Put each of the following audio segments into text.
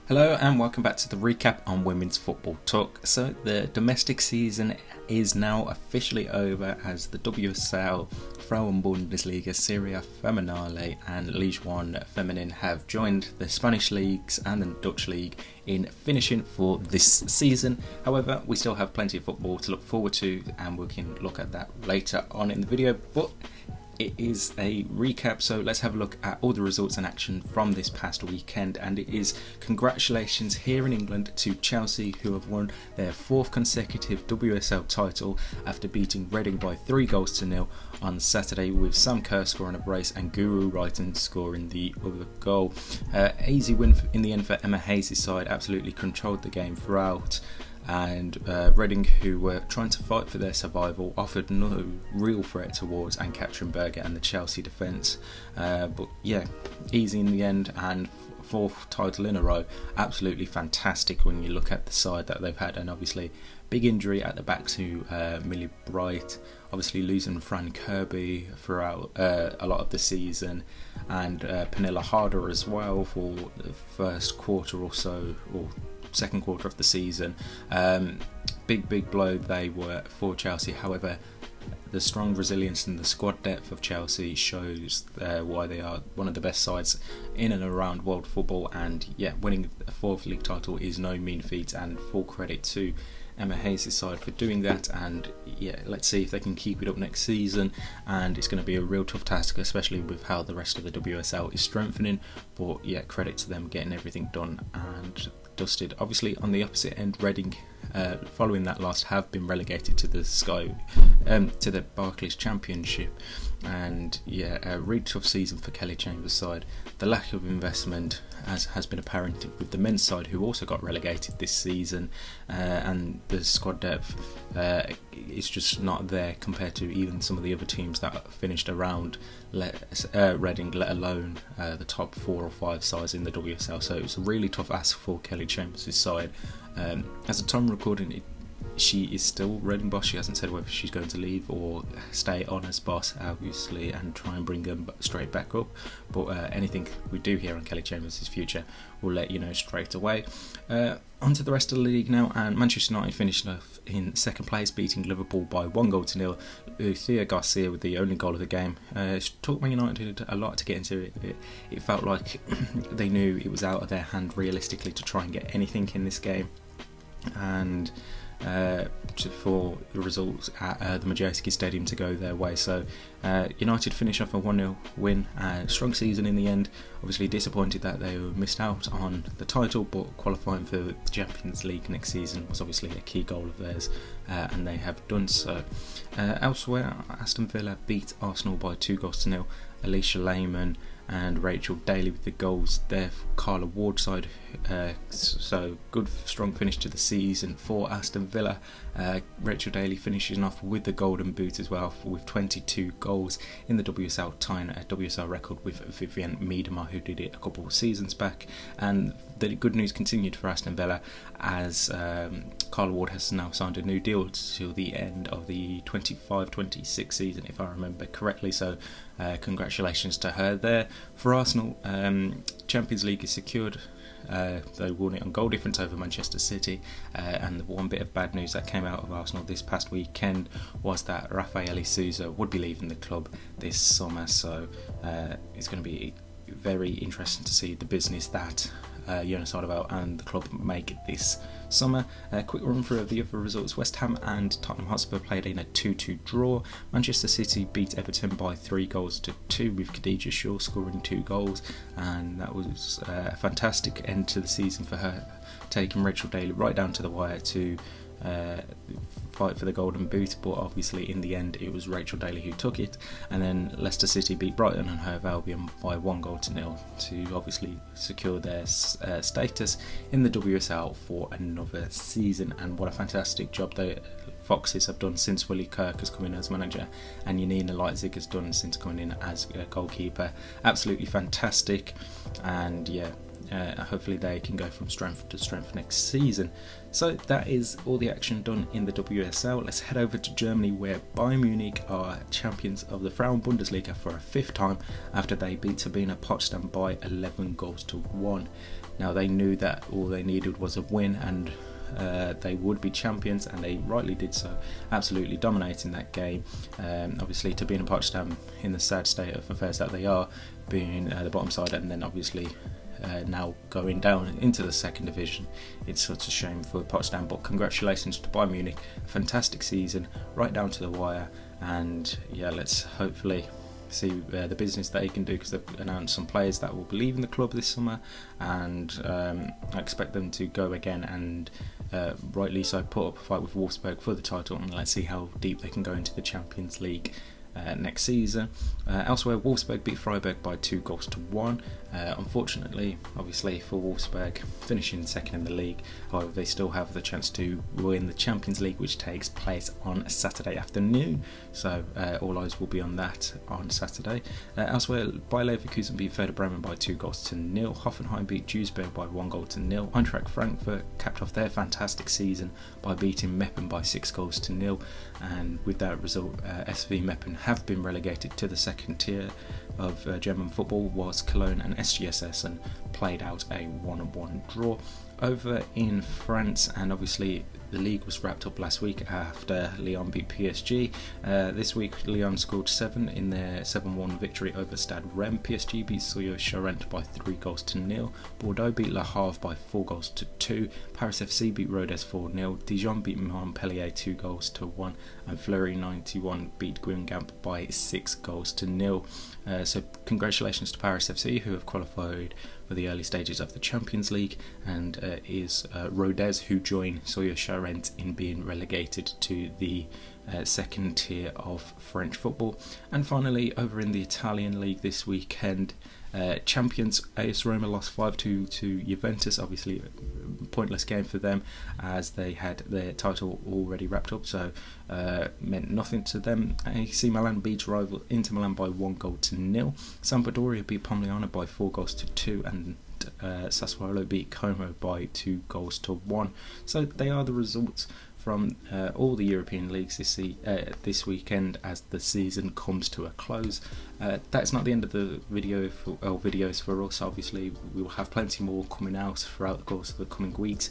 Hello and welcome back to the recap on Women's Football Talk. So the domestic season is now officially over as the WSL Frauen-Bundesliga, Serie A Feminale and Ligue 1 Feminine have joined the Spanish leagues and the Dutch league in finishing for this season. However, we still have plenty of football to look forward to and we can look at that later on in the video. But it is a recap, so let's have a look at all the results and action from this past weekend. And it is congratulations here in England to Chelsea, who have won their fourth consecutive WSL title after beating Reading by 3-0 on Saturday, with Sam Kerr scoring a brace and Guru Wrighton scoring the other goal. Easy win in the end for Emma Hayes' side, absolutely controlled the game throughout. And Reading, who were trying to fight for their survival, offered no real threat towards and Katrin Berger and the Chelsea defence. But yeah, easy in the end, and fourth title in a row. Absolutely fantastic when you look at the side that they've had, and obviously big injury at the back to Millie Bright, obviously losing Fran Kirby throughout a lot of the season, and Pernilla Harder as well for the first quarter or so, or second quarter of the season. Big blow they were for Chelsea. However, the strong resilience and the squad depth of Chelsea shows why they are one of the best sides in and around world football. And yeah, winning a fourth league title is no mean feat, and full credit to Emma Hayes' side for doing that. And yeah, let's see if they can keep it up next season, and it's going to be a real tough task, especially with how the rest of the WSL is strengthening. But yeah, credit to them getting everything done and dusted. Obviously on the opposite end, Reading, following that loss, have been relegated to the Barclays Championship. And yeah, a really tough season for Kelly Chambers' side. The lack of investment has been apparent with the men's side, who also got relegated this season, and the squad depth is just not there compared to even some of the other teams that finished around Reading, let alone the top 4 or 5 sides in the WSL. So it's a really tough ask for Kelly Chambers' side. As the time of recording, she is still Reading boss. She hasn't said whether she's going to leave or stay on as boss, obviously, and try and bring them straight back up. But anything we do hear on Kelly Chambers' future, we'll let you know straight away. On to the rest of the league now, and Manchester United finished off in second place, beating Liverpool by 1-0. Lucia Garcia with the only goal of the game. Talked Man United a lot to get into it. It felt like they knew it was out of their hand realistically to try and get anything in this game, and for the results at the Majeski Stadium to go their way. So United finish off a 1-0 win. Strong season in the end. Obviously disappointed that they missed out on the title, but qualifying for the Champions League next season was obviously a key goal of theirs, and they have done so. Elsewhere, Aston Villa beat Arsenal by 2-0. Alicia Lehmann and Rachel Daly with the goals there for Carla Ward's side. So good, strong finish to the season for Aston Villa. Rachel Daly finishing off with the golden boot as well, with 22 goals in the WSL, tying a WSL record with Vivianne Miedema, who did it a couple of seasons back. And the good news continued for Aston Villa, as Carla Ward has now signed a new deal till the end of the 25-26 season, if I remember correctly. So congratulations to her there. For Arsenal, Champions League is secured. They won it on goal difference over Manchester City, and the one bit of bad news that came out of Arsenal this past weekend was that Rafael Sousa would be leaving the club this summer. So it's going to be very interesting to see the business that Jonas Alderweireld and the club make this summer. Quick run through of the other results. West Ham and Tottenham Hotspur played in a 2-2 draw. Manchester City beat Everton by 3-2, with Khadija Shaw scoring 2 goals, and that was a fantastic end to the season for her, taking Rachel Daly right down to the wire to fight for the golden boot. But obviously in the end it was Rachel Daly who took it. And then Leicester City beat Brighton and Hove Albion by 1-0 to obviously secure their status in the WSL for another season. And what a fantastic job the Foxes have done since Willie Kirk has come in as manager, and Janina Leitzig has done since coming in as a goalkeeper. Absolutely fantastic. And yeah, hopefully they can go from strength to strength next season. So that is all the action done in the WSL. Let's head over to Germany, where Bayern Munich are champions of the Frauen Bundesliga for a fifth time after they beat Sabina Potsdam by 11-1. Now, they knew that all they needed was a win and they would be champions, and they rightly did so, absolutely dominating that game. Obviously, Sabina Potsdam, in the sad state of affairs that they are, being the bottom side, and then obviously now going down into the second division. It's such a shame for Potsdam, but congratulations to Bayern Munich. A fantastic season, right down to the wire, and yeah, let's hopefully see the business that he can do, because they've announced some players that will be leaving the club this summer, and I expect them to go again and rightly so put up a fight with Wolfsburg for the title, and let's see how deep they can go into the Champions League next season. Elsewhere, Wolfsburg beat Freiburg by 2-1. Unfortunately, obviously for Wolfsburg, finishing second in the league. However, they still have the chance to win the Champions League, which takes place on a Saturday afternoon. So all eyes will be on that on Saturday. Elsewhere, Bayer Leverkusen beat Werder Bremen by 2-0. Hoffenheim beat Duisburg by 1-0. Eintracht Frankfurt capped off their fantastic season by beating Meppen by 6-0. And with that result, SV Meppen have been relegated to the second tier of German football, whilst Cologne and SGSS and played out a 1-1 draw. Over in France, and obviously the league was wrapped up last week after Lyon beat PSG. This week, Lyon scored 7 in their 7-1 victory over Stade Rennes. PSG beat Soyo Charente by 3-0. Bordeaux beat Le Havre by 4-2. Paris FC beat Rodez 4-0. Dijon beat Montpellier 2-1, and Fleury 91 beat Guingamp by 6-0. So congratulations to Paris FC, who have qualified for the early stages of the Champions League, and is Rodez, who join Soyo Charente in being relegated to the second tier of French football. And finally, over in the Italian league this weekend, champions AS Roma lost 5-2 to Juventus. Obviously a pointless game for them, as they had their title already wrapped up, so meant nothing to them. AC Milan beat rival Inter Milan by 1-0. Sampdoria beat Pomigliano by 4-2, and Sassuolo beat Como by 2-1. So they are the results from all the European leagues this weekend as the season comes to a close. That's not the end of the videos for us. Obviously, we will have plenty more coming out throughout the course of the coming weeks,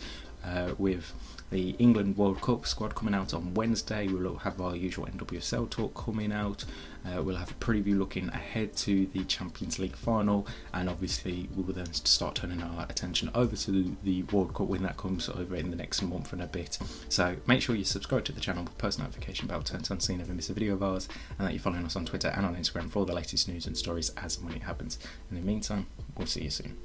with the England World Cup squad coming out on Wednesday. We'll have our usual NWSL talk coming out. We'll have a preview looking ahead to the Champions League final, and obviously we will then start turning our attention over to the World Cup when that comes over in the next month and a bit. So make sure you subscribe to the channel with post notification bell turned on so you never miss a video of ours, and that you're following us on Twitter and on Instagram for all the latest news and stories as and when it happens. In the meantime, we'll see you soon.